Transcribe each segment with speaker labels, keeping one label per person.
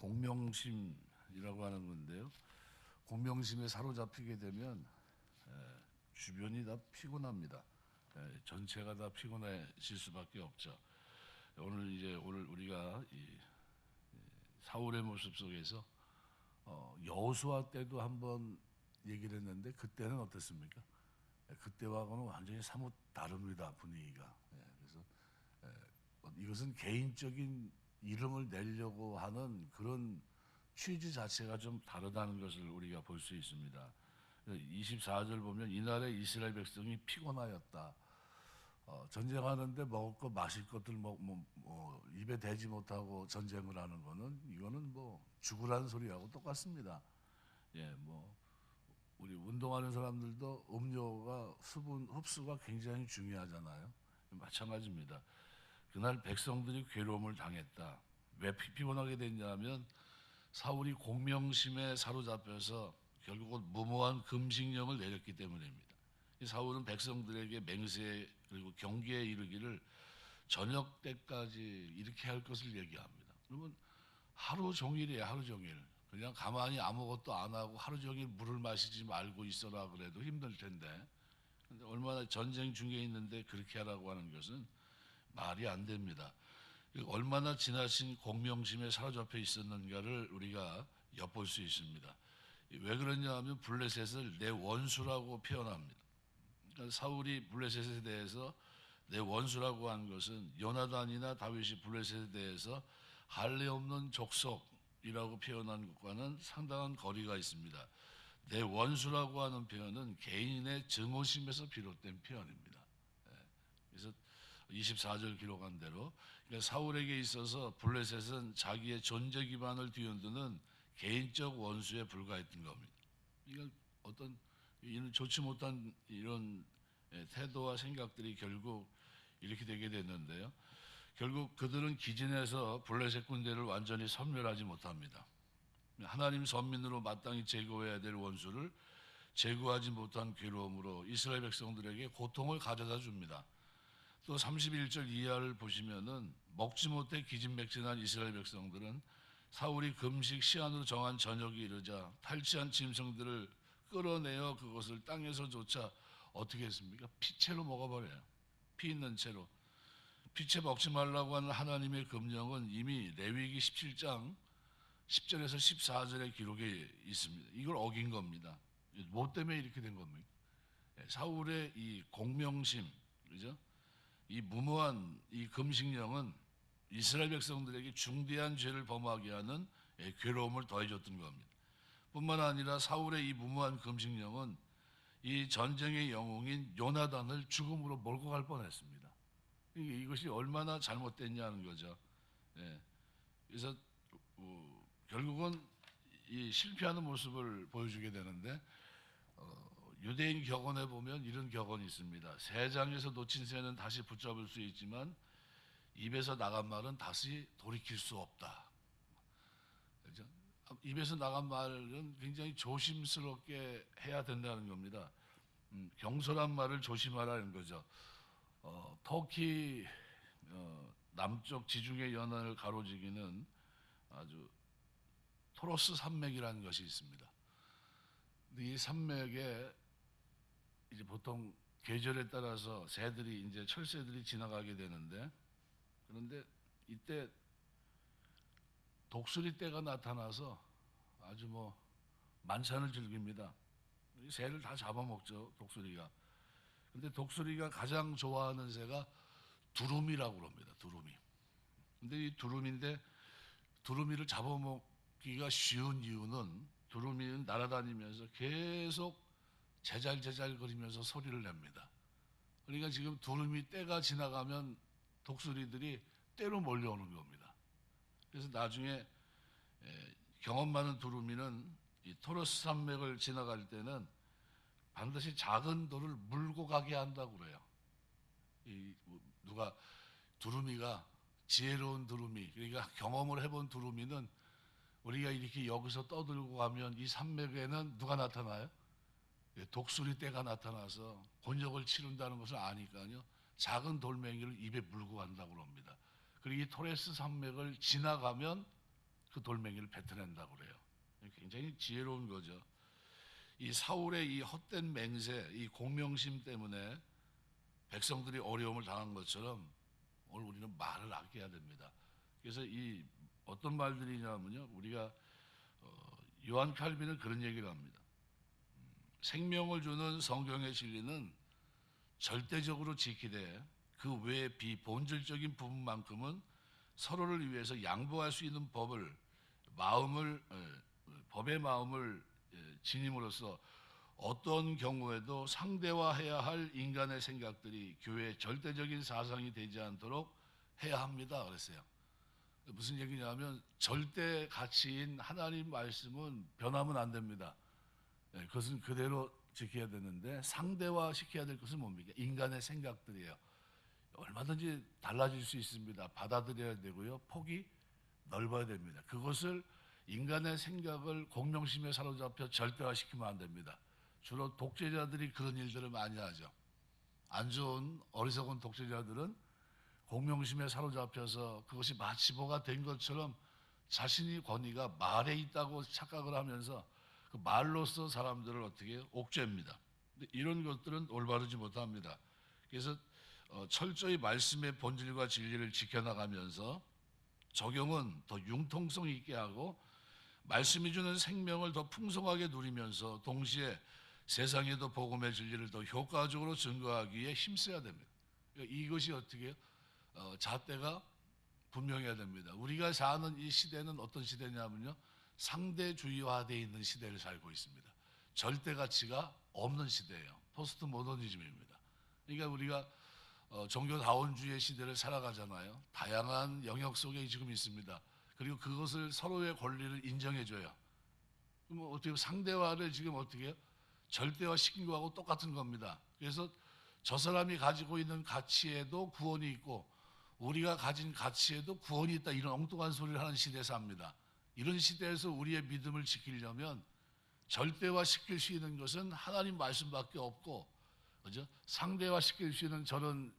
Speaker 1: 공명심이라고 하는 건데요. 공명심에 사로잡히게 되면 주변이 다 피곤합니다. 전체가 다 피곤해질 수밖에 없죠. 오늘 우리가 이 사울의 모습 속에서 여호수아 때도 한번 얘기를 했는데 그때는 어땠습니까? 그때와는 완전히 사뭇 다릅니다, 분위기가. 그래서 이것은 개인적인 이름을 내려고 하는 그런 취지 자체가 좀 다르다는 것을 우리가 볼 수 있습니다. 24절 보면 이날에 이스라엘 백성이 피곤하였다. 전쟁하는데 먹을 것 마실 것들 입에 대지 못하고 전쟁을 하는 거는 이거는 뭐 죽으라는 소리하고 똑같습니다. 우리 운동하는 사람들도 음료가 수분 흡수가 굉장히 중요하잖아요. 마찬가지입니다. 그날 백성들이 괴로움을 당했다. 왜 피곤하게 됐냐면 사울이 공명심에 사로잡혀서 결국은 무모한 금식령을 내렸기 때문입니다. 사울은 백성들에게 맹세 그리고 경계에 이르기를 저녁 때까지 이렇게 할 것을 얘기합니다. 그러면 하루 종일이에요, 하루 종일. 그냥 가만히 아무것도 안 하고 하루 종일 물을 마시지 말고 있어라 그래도 힘들 텐데. 근데 얼마나 전쟁 중에 있는데 그렇게 하라고 하는 것은 말이 안 됩니다. 얼마나 지나친 공명심에 사로잡혀 있었는가를 우리가 엿볼 수 있습니다. 왜 그러냐 하면 블레셋을 내 원수라고 표현합니다. 그러니까 사울이 블레셋에 대해서 내 원수라고 한 것은 요나단이나 다윗이 블레셋에 대해서 할례 없는 족속이라고 표현한 것과는 상당한 거리가 있습니다. 내 원수라고 하는 표현은 개인의 증오심에서 비롯된 표현입니다. 그래서 24절 기록한 대로 그러니까 사울에게 있어서 블레셋은 자기의 존재 기반을 뒤흔드는 개인적 원수에 불과했던 겁니다. 이건 이런 좋지 못한 이런 태도와 생각들이 결국 이렇게 되게 됐는데요. 결국 그들은 기진해서 블레셋 군대를 완전히 섬멸하지 못합니다. 하나님 선민으로 마땅히 제거해야 될 원수를 제거하지 못한 괴로움으로 이스라엘 백성들에게 고통을 가져다 줍니다. 또 31절 이하를 보시면은 먹지 못해 기진맥진한 이스라엘 백성들은 사울이 금식 시한으로 정한 저녁이 이르자 탈취한 짐승들을 끌어내어 그것을 땅에서조차 어떻게 했습니까? 피채로 먹어버려요. 피 있는 채로. 피채 먹지 말라고 하는 하나님의 금령은 이미 레위기 17장 10절에서 14절의 기록에 있습니다. 이걸 어긴 겁니다. 뭐 때문에 이렇게 된 겁니까? 사울의 이 공명심, 그죠? 이 무모한 이 금식령은 이스라엘 백성들에게 중대한 죄를 범하게 하는 괴로움을 더해줬던 겁니다. 뿐만 아니라 사울의 이 무모한 금식령은 이 전쟁의 영웅인 요나단을 죽음으로 몰고 갈 뻔했습니다. 이것이 얼마나 잘못됐냐는 거죠. 그래서 결국은 이 실패하는 모습을 보여주게 되는데 유대인 격언에 보면 이런 격언이 있습니다. 새 장에서 놓친 새는 다시 붙잡을 수 있지만 입에서 나간 말은 다시 돌이킬 수 없다. 그렇죠? 입에서 나간 말은 굉장히 조심스럽게 해야 된다는 겁니다. 경솔한 말을 조심하라는 거죠. 터키 남쪽 지중해 연안을 가로지기는 아주 토로스 산맥이라는 것이 있습니다. 근데 이 산맥에 이제 보통 계절에 따라서 새들이 이제 철새들이 지나가게 되는데 그런데 이때 독수리 떼가 나타나서 아주 만찬을 즐깁니다. 새를 다 잡아먹죠, 독수리가. 근데 독수리가 가장 좋아하는 새가 두루미라고 합니다. 두루미. 근데 이 두루미를 잡아먹기가 쉬운 이유는 두루미는 날아다니면서 계속 제잘제잘 거리면서 소리를 냅니다. 그러니까 지금 두루미 떼가 지나가면 독수리들이 떼로 몰려오는 겁니다. 그래서 나중에 경험 많은 두루미는 이 토로스 산맥을 지나갈 때는 반드시 작은 돌을 물고 가게 한다고 그래요. 누가 두루미가 지혜로운 두루미, 그러니까 경험을 해본 두루미는 우리가 이렇게 여기서 떠들고 가면 이 산맥에는 누가 나타나요? 독수리 떼가 나타나서 곤욕을 치른다는 것을 아니까요. 작은 돌멩이를 입에 물고 간다고 합니다. 그리고 이 토레스 산맥을 지나가면 그 돌멩이를 뱉어낸다고 그래요. 굉장히 지혜로운 거죠. 이 사울의 이 헛된 맹세, 이 공명심 때문에 백성들이 어려움을 당한 것처럼 오늘 우리는 말을 아껴야 됩니다. 그래서 이 어떤 말들이냐면요, 우리가 요한 칼빈은 그런 얘기를 합니다. 생명을 주는 성경의 진리는 절대적으로 지키되 그 외의 비본질적인 부분만큼은 서로를 위해서 양보할 수 있는 법의 마음을 지님으로써 어떤 경우에도 상대화해야 할 인간의 생각들이 교회의 절대적인 사상이 되지 않도록 해야 합니다. 그랬어요. 무슨 얘기냐면 절대 가치인 하나님 말씀은 변하면 안 됩니다. 그것은 그대로 지켜야 되는데 상대화 시켜야 될 것은 뭡니까? 인간의 생각들이에요. 얼마든지 달라질 수 있습니다. 받아들여야 되고요. 폭이 넓어야 됩니다. 그것을 인간의 생각을 공명심에 사로잡혀 절대화시키면 안 됩니다. 주로 독재자들이 그런 일들을 많이 하죠. 안 좋은 어리석은 독재자들은 공명심에 사로잡혀서 그것이 마치보가 된 것처럼 자신이 권위가 말에 있다고 착각을 하면서 그 말로써 사람들을 어떻게 해요? 옥죄입니다. 근데 이런 것들은 올바르지 못합니다. 그래서 철저히 말씀의 본질과 진리를 지켜나가면서 적용은 더 융통성 있게 하고 말씀이 주는 생명을 더 풍성하게 누리면서 동시에 세상에도 복음의 진리를 더 효과적으로 증거하기 위해 힘써야 됩니다. 이것이 어떻게 해요? 잣대가 분명해야 됩니다. 우리가 사는 이 시대는 어떤 시대냐면요, 상대주의화되어 있는 시대를 살고 있습니다. 절대 가치가 없는 시대예요. 포스트 모더니즘입니다. 그러니까 우리가 종교다원주의 시대를 살아가잖아요. 다양한 영역 속에 지금 있습니다. 그리고 그것을 서로의 권리를 인정해줘요. 그럼 어떻게 상대화를 지금 어떻게 해요? 절대화 시킨 거하고 똑같은 겁니다. 그래서 저 사람이 가지고 있는 가치에도 구원이 있고 우리가 가진 가치에도 구원이 있다, 이런 엉뚱한 소리를 하는 시대에 삽니다. 이런 시대에서 우리의 믿음을 지키려면 절대화 시킬 수 있는 것은 하나님 말씀밖에 없고, 그죠? 상대화 시킬 수 있는 저런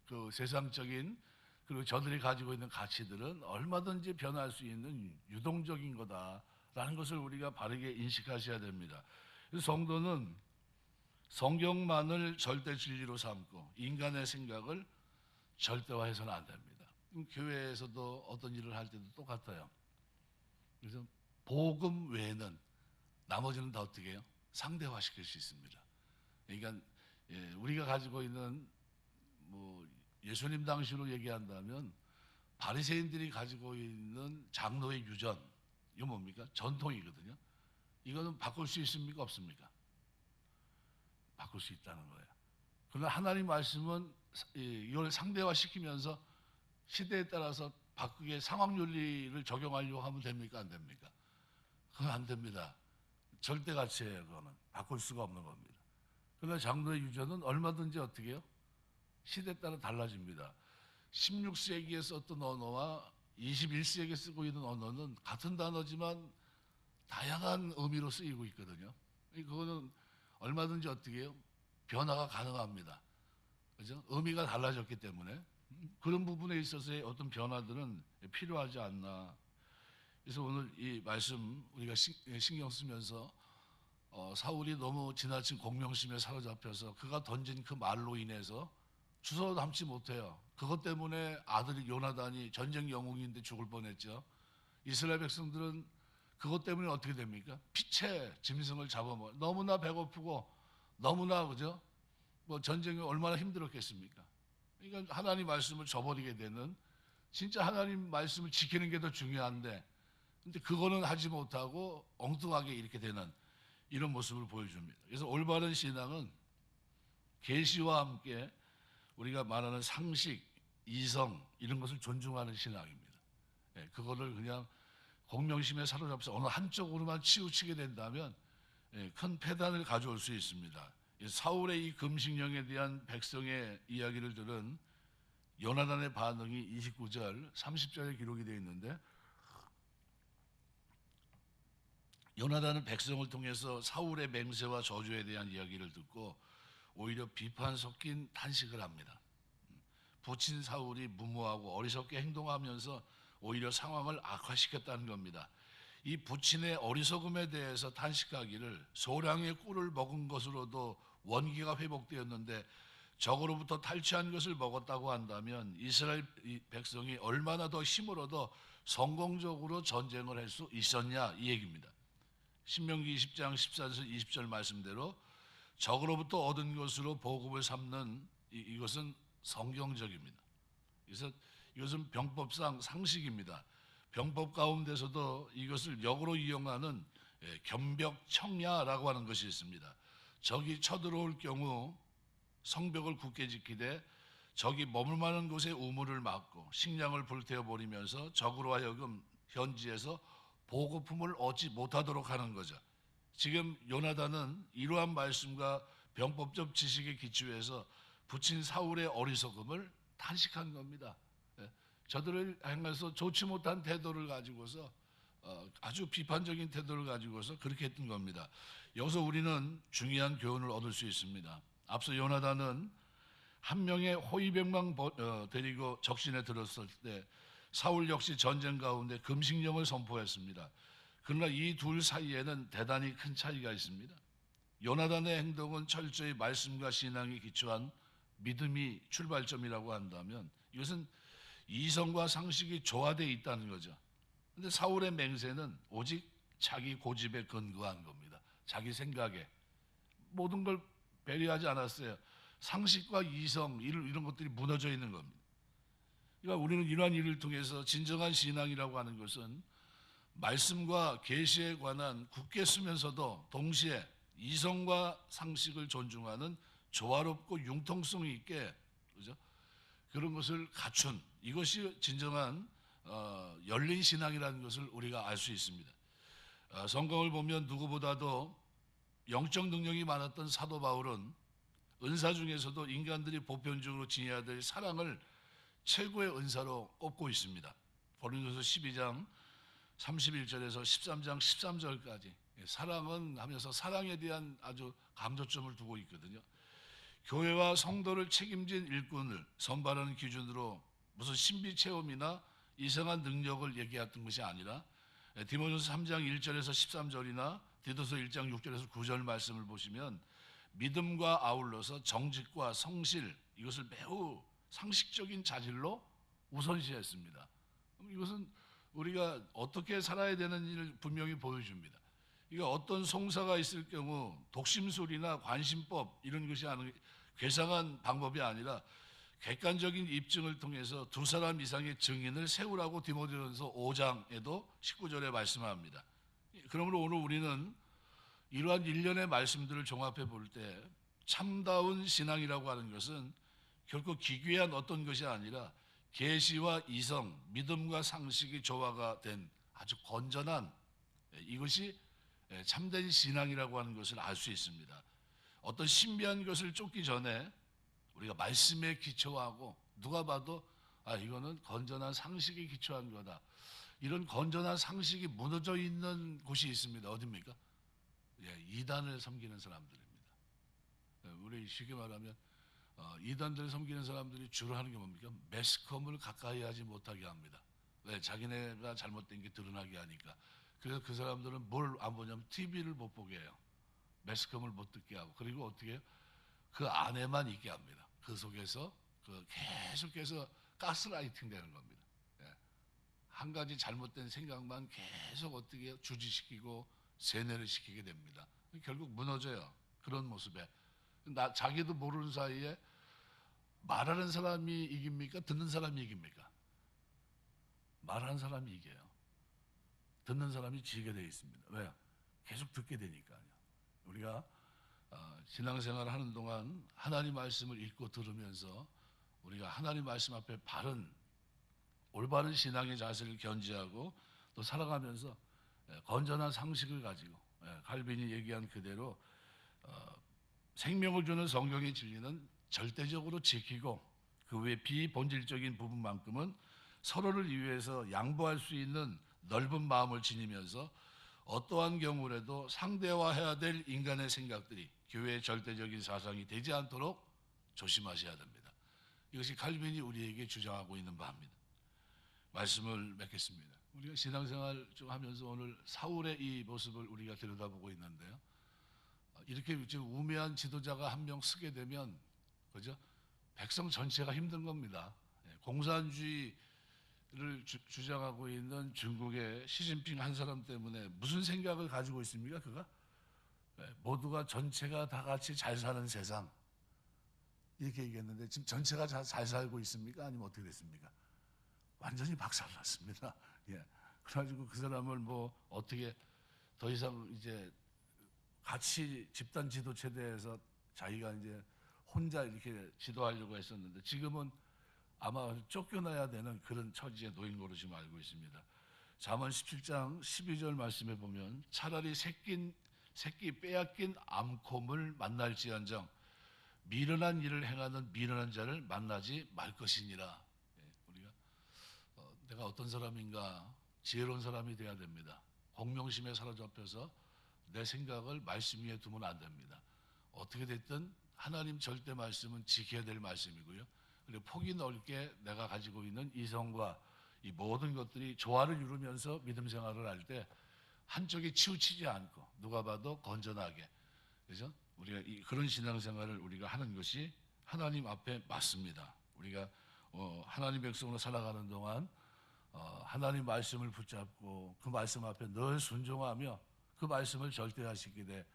Speaker 1: 그 세상적인 그리고 저들이 가지고 있는 가치들은 얼마든지 변할 수 있는 유동적인 거다라는 것을 우리가 바르게 인식하셔야 됩니다. 그래서 성도는 성경만을 절대 진리로 삼고 인간의 생각을 절대화해서는 안 됩니다. 교회에서도 어떤 일을 할 때도 똑같아요. 그래서 복음 외에는 나머지는 다 어떻게 해요? 상대화시킬 수 있습니다. 그러니까 우리가 가지고 있는 뭐 예수님 당시로 얘기한다면 바리새인들이 가지고 있는 장로의 유전, 이거 뭡니까? 전통이거든요. 이거는 바꿀 수 있습니까? 없습니까? 바꿀 수 있다는 거예요. 그러나 하나님 말씀은 이걸 상대화시키면서 시대에 따라서 바꾸게 상황 윤리를 적용하려고 하면 됩니까? 안 됩니까? 그건 안 됩니다. 절대 가치예요. 그거는 바꿀 수가 없는 겁니다. 그러나 장로의 유전은 얼마든지 어떻게 해요? 시대에 따라 달라집니다. 16세기에 썼던 언어와 21세기에 쓰고 있는 언어는 같은 단어지만 다양한 의미로 쓰이고 있거든요. 그거는 얼마든지 어떻게 해요? 변화가 가능합니다. 그죠? 의미가 달라졌기 때문에 그런 부분에 있어서의 어떤 변화들은 필요하지 않나. 그래서 오늘 이 말씀 우리가 신경 쓰면서 사울이 너무 지나친 공명심에 사로잡혀서 그가 던진 그 말로 인해서 주워 담지 못해요. 그것 때문에 아들이 요나단이 전쟁 영웅인데 죽을 뻔했죠. 이스라엘 백성들은 그것 때문에 어떻게 됩니까? 피채 짐승을 잡아먹어. 너무나 배고프고 너무나, 그죠? 뭐 전쟁이 얼마나 힘들었겠습니까? 그러니까 하나님 말씀을 저버리게 되는, 진짜 하나님 말씀을 지키는 게 더 중요한데 근데 그거는 하지 못하고 엉뚱하게 이렇게 되는 이런 모습을 보여줍니다. 그래서 올바른 신앙은 계시와 함께 우리가 말하는 상식, 이성 이런 것을 존중하는 신앙입니다. 그거를 그냥 공명심에 사로잡혀서 어느 한쪽으로만 치우치게 된다면 큰 패단을 가져올 수 있습니다. 사울의 이 금식령에 대한 백성의 이야기를 들은 요나단의 반응이 29절, 30절에 기록이 되어 있는데, 요나단은 백성을 통해서 사울의 맹세와 저주에 대한 이야기를 듣고 오히려 비판 섞인 탄식을 합니다. 부친 사울이 무모하고 어리석게 행동하면서 오히려 상황을 악화시켰다는 겁니다. 이 부친의 어리석음에 대해서 탄식하기를 소량의 꿀을 먹은 것으로도 원기가 회복되었는데 적으로부터 탈취한 것을 먹었다고 한다면 이스라엘 백성이 얼마나 더 힘을 얻어 성공적으로 전쟁을 할 수 있었냐 이 얘기입니다. 신명기 20장 14절에서 20절 말씀대로 적으로부터 얻은 것으로 보급을 삼는 이것은 성경적입니다. 그래서 이것은 병법상 상식입니다. 병법 가운데서도 이것을 역으로 이용하는 견벽청야라고 하는 것이 있습니다. 적이 쳐들어올 경우 성벽을 굳게 지키되 적이 머물만한 곳에 우물을 막고 식량을 불태워 버리면서 적으로 하여금 현지에서 보급품을 얻지 못하도록 하는 거죠. 지금 요나단은 이러한 말씀과 병법적 지식에 기초해서 부친 사울의 어리석음을 탄식한 겁니다. 저들을 향해서 좋지 못한 태도를 가지고서 아주 비판적인 태도를 가지고서 그렇게 했던 겁니다. 여기서 우리는 중요한 교훈을 얻을 수 있습니다. 앞서 요나단은 한 명의 호위병만 데리고 적신에 들었을 때 사울 역시 전쟁 가운데 금식령을 선포했습니다. 그러나 이 둘 사이에는 대단히 큰 차이가 있습니다. 요나단의 행동은 철저히 말씀과 신앙에 기초한 믿음이 출발점이라고 한다면 이것은 이성과 상식이 조화되어 있다는 거죠. 그런데 사울의 맹세는 오직 자기 고집에 근거한 겁니다. 자기 생각에 모든 걸 배려하지 않았어요. 상식과 이성 이런 것들이 무너져 있는 겁니다. 그러니까 우리는 이러한 일을 통해서 진정한 신앙이라고 하는 것은 말씀과 계시에 관한 굳게 쓰면서도 동시에 이성과 상식을 존중하는 조화롭고 융통성 있게 그죠? 그런 것을 갖춘 이것이 진정한 열린 신앙이라는 것을 우리가 알 수 있습니다. 성경을 보면 누구보다도 영적 능력이 많았던 사도 바울은 은사 중에서도 인간들이 보편적으로 지녀야 될 사랑을 최고의 은사로 꼽고 있습니다. 고린도서 12장 31절에서 13장 13절까지 사랑은 하면서 사랑에 대한 아주 강조점을 두고 있거든요. 교회와 성도를 책임진 일꾼을 선발하는 기준으로 무슨 신비 체험이나 이상한 능력을 얘기했던 것이 아니라 디모데후서 3장 1절에서 13절이나 디도서 1장 6절에서 9절 말씀을 보시면 믿음과 아울러서 정직과 성실 이것을 매우 상식적인 자질로 우선시했습니다. 이것은 우리가 어떻게 살아야 되는지를 분명히 보여줍니다. 이거 어떤 송사가 있을 경우 독심술이나 관심법 이런 것이 아닌 괴상한 방법이 아니라 객관적인 입증을 통해서 두 사람 이상의 증인을 세우라고 디모데전서 5장에도 19절에 말씀합니다. 그러므로 오늘 우리는 이러한 일련의 말씀들을 종합해 볼 때 참다운 신앙이라고 하는 것은 결코 기괴한 어떤 것이 아니라 계시와 이성, 믿음과 상식이 조화가 된 아주 건전한 이것이 참된 신앙이라고 하는 것을 알 수 있습니다. 어떤 신비한 것을 쫓기 전에 우리가 말씀에 기초하고 누가 봐도 이거는 건전한 상식에 기초한 거다. 이런 건전한 상식이 무너져 있는 곳이 있습니다. 어디입니까? 이단을 섬기는 사람들입니다. 우리 쉽게 말하면 이단들을 섬기는 사람들이 주로 하는 게 뭡니까? 매스컴을 가까이 하지 못하게 합니다. 왜? 자기네가 잘못된 게 드러나게 하니까. 그래서 그 사람들은 뭘 안 보냐면 TV를 못 보게 해요. 매스컴을 못 듣게 하고 그리고 어떻게 해요? 그 안에만 있게 합니다. 그 속에서 계속해서 가스라이팅 되는 겁니다. 한 가지 잘못된 생각만 계속 어떻게 해요? 주지시키고 세뇌를 시키게 됩니다. 결국 무너져요. 그런 모습에. 자기도 모르는 사이에 말하는 사람이 이깁니까? 듣는 사람이 이깁니까? 말하는 사람이 이겨요. 듣는 사람이 지게 되어 있습니다. 왜요? 계속 듣게 되니까요. 우리가 신앙생활을 하는 동안 하나님 말씀을 읽고 들으면서 우리가 하나님 말씀 앞에 올바른 신앙의 자세를 견지하고 또 살아가면서 건전한 상식을 가지고 칼빈이 얘기한 그대로 생명을 주는 성경의 진리는 절대적으로 지키고 그 외 비본질적인 부분만큼은 서로를 위해서 양보할 수 있는 넓은 마음을 지니면서 어떠한 경우라도 상대화해야 될 인간의 생각들이 교회의 절대적인 사상이 되지 않도록 조심하셔야 됩니다. 이것이 칼빈이 우리에게 주장하고 있는 바입니다. 말씀을 맺겠습니다. 우리가 신앙생활 좀 하면서 오늘 사울의 이 모습을 우리가 들여다보고 있는데요. 이렇게 지금 우매한 지도자가 한 명 쓰게 되면, 그죠? 백성 전체가 힘든 겁니다. 공산주의를 주장하고 있는 중국의 시진핑 한 사람 때문에 무슨 생각을 가지고 있습니까? 그가 모두가 전체가 다 같이 잘 사는 세상 이렇게 얘기했는데 지금 전체가 잘 살고 있습니까? 아니면 어떻게 됐습니까? 완전히 박살났습니다. 예. 그래가지고 그 사람을 뭐 어떻게 더 이상 이제 같이 집단 지도 체대에서 자기가 이제 혼자 이렇게 지도하려고 했었는데 지금은 아마 쫓겨나야 되는 그런 처지에 놓인 거로 지금 알고 있습니다. 잠언 17장 12절 말씀에 보면 차라리 새끼 빼앗긴 암곰을 만날지언정 미련한 일을 행하는 미련한 자를 만나지 말 것이니라. 우리가 내가 어떤 사람인가 지혜로운 사람이 돼야 됩니다. 공명심에 사로잡혀서 내 생각을 말씀 위에 두면 안 됩니다. 어떻게 됐든 하나님 절대 말씀은 지켜야 될 말씀이고요. 그리고 폭이 넓게 내가 가지고 있는 이성과 이 모든 것들이 조화를 이루면서 믿음 생활을 할 때 한쪽에 치우치지 않고 누가 봐도 건전하게, 그죠? 우리가 그런 신앙생활을 우리가 하는 것이 하나님 앞에 맞습니다. 우리가 하나님 백성으로 살아가는 동안 하나님 말씀을 붙잡고 그 말씀 앞에 늘 순종하며 그 말씀을 절대하시게 돼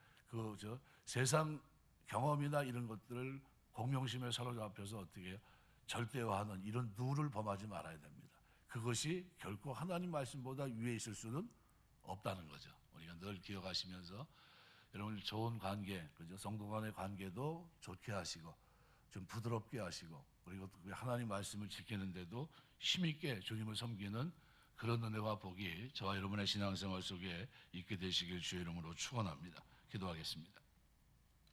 Speaker 1: 세상 경험이나 이런 것들을 공명심에 사로잡혀서 어떻게 해요? 절대화하는 이런 누를 범하지 말아야 됩니다. 그것이 결코 하나님 말씀보다 위에 있을 수는 없다는 거죠. 우리가 늘 기억하시면서 여러분 좋은 관계, 그죠? 성도 간의 관계도 좋게 하시고 좀 부드럽게 하시고 그리고 하나님 말씀을 지키는데도 힘있게 주님을 섬기는 그런 은혜와 복이 저와 여러분의 신앙생활 속에 있게 되시길 주의 이름으로 축원합니다. 기도하겠습니다.